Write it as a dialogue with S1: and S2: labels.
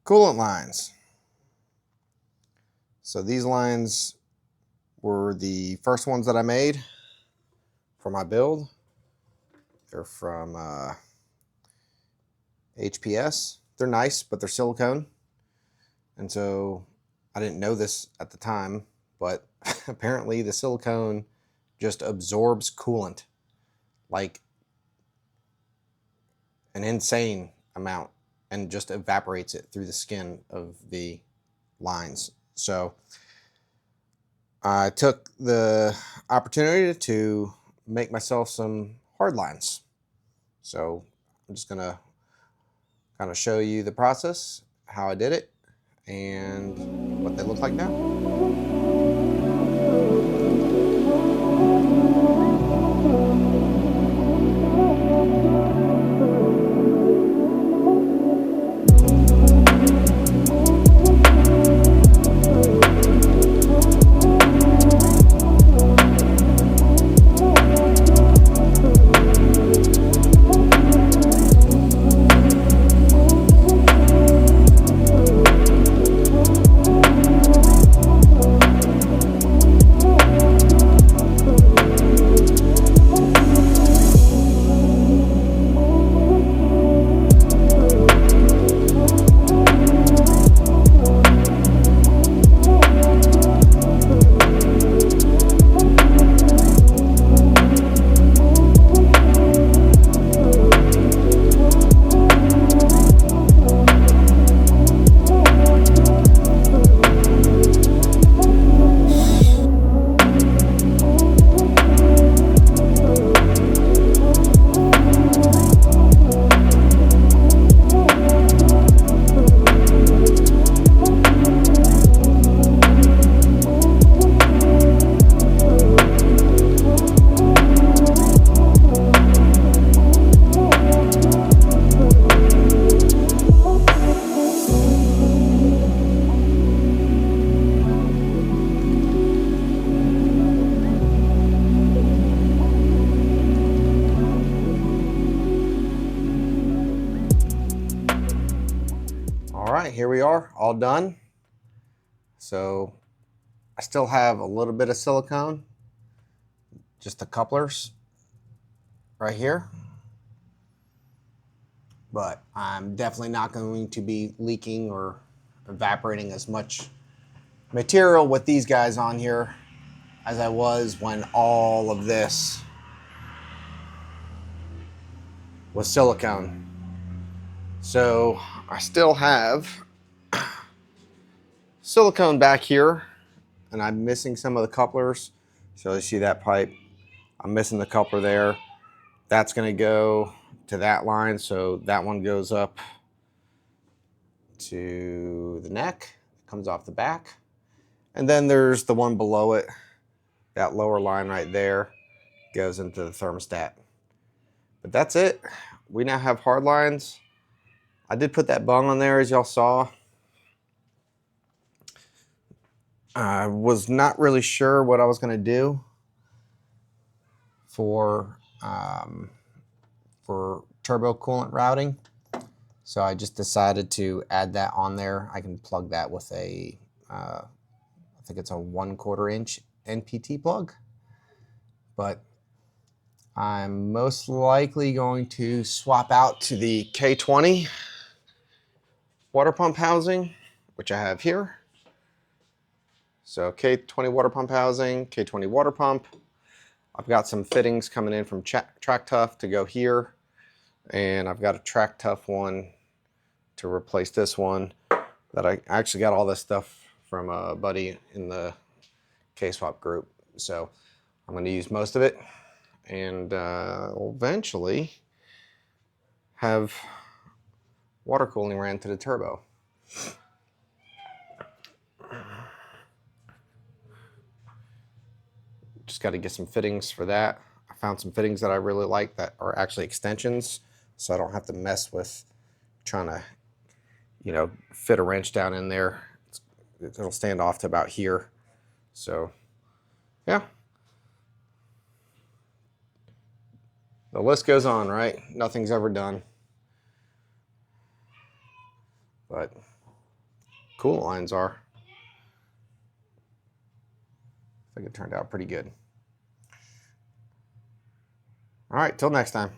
S1: Coolant lines. So these lines were the first ones that I made for my build. They're from HPS. They're nice, but they're silicone. And so I didn't know this at the time, but apparently the silicone just absorbs coolant like an insane amount and just evaporates it through the skin of the lines. So I took the opportunity to make myself some hard lines. So I'm just gonna kind of show you the process, how I did it, and what they look like now. All right, here we are, all done. So I still have a little bit of silicone, just the couplers right here. But I'm definitely not going to be leaking or evaporating as much material with these guys on here as I was when all of this was silicone. So I still have silicone back here, and I'm missing some of the couplers. So you see that pipe, I'm missing the coupler there. That's going to go to that line, so that one goes up to the neck, comes off the back, and then there's the one below it. That lower line right there goes into the thermostat. But that's it. We now have hard lines. I did put that bung on there, as y'all saw. I was not really sure what I was going to do for turbo coolant routing. So I just decided to add that on there. I can plug that with a, I think it's a 1/4 inch NPT plug. But I'm most likely going to swap out to the K20 water pump housing, which I have here. So K20 water pump housing, K20 water pump. I've got some fittings coming in from Track Tough to go here. And I've got a Track Tough one to replace this one that I actually got all this stuff from a buddy in the K-Swap group. So I'm going to use most of it, and we'll eventually have water cooling ran to the turbo. Just got to get some fittings for that. I found some fittings that I really like that are actually extensions, so I don't have to mess with trying to, fit a wrench down in there. It'll stand off to about here. So, yeah. The list goes on, right? Nothing's ever done. But coolant lines are. I think it turned out pretty good. All right, till next time.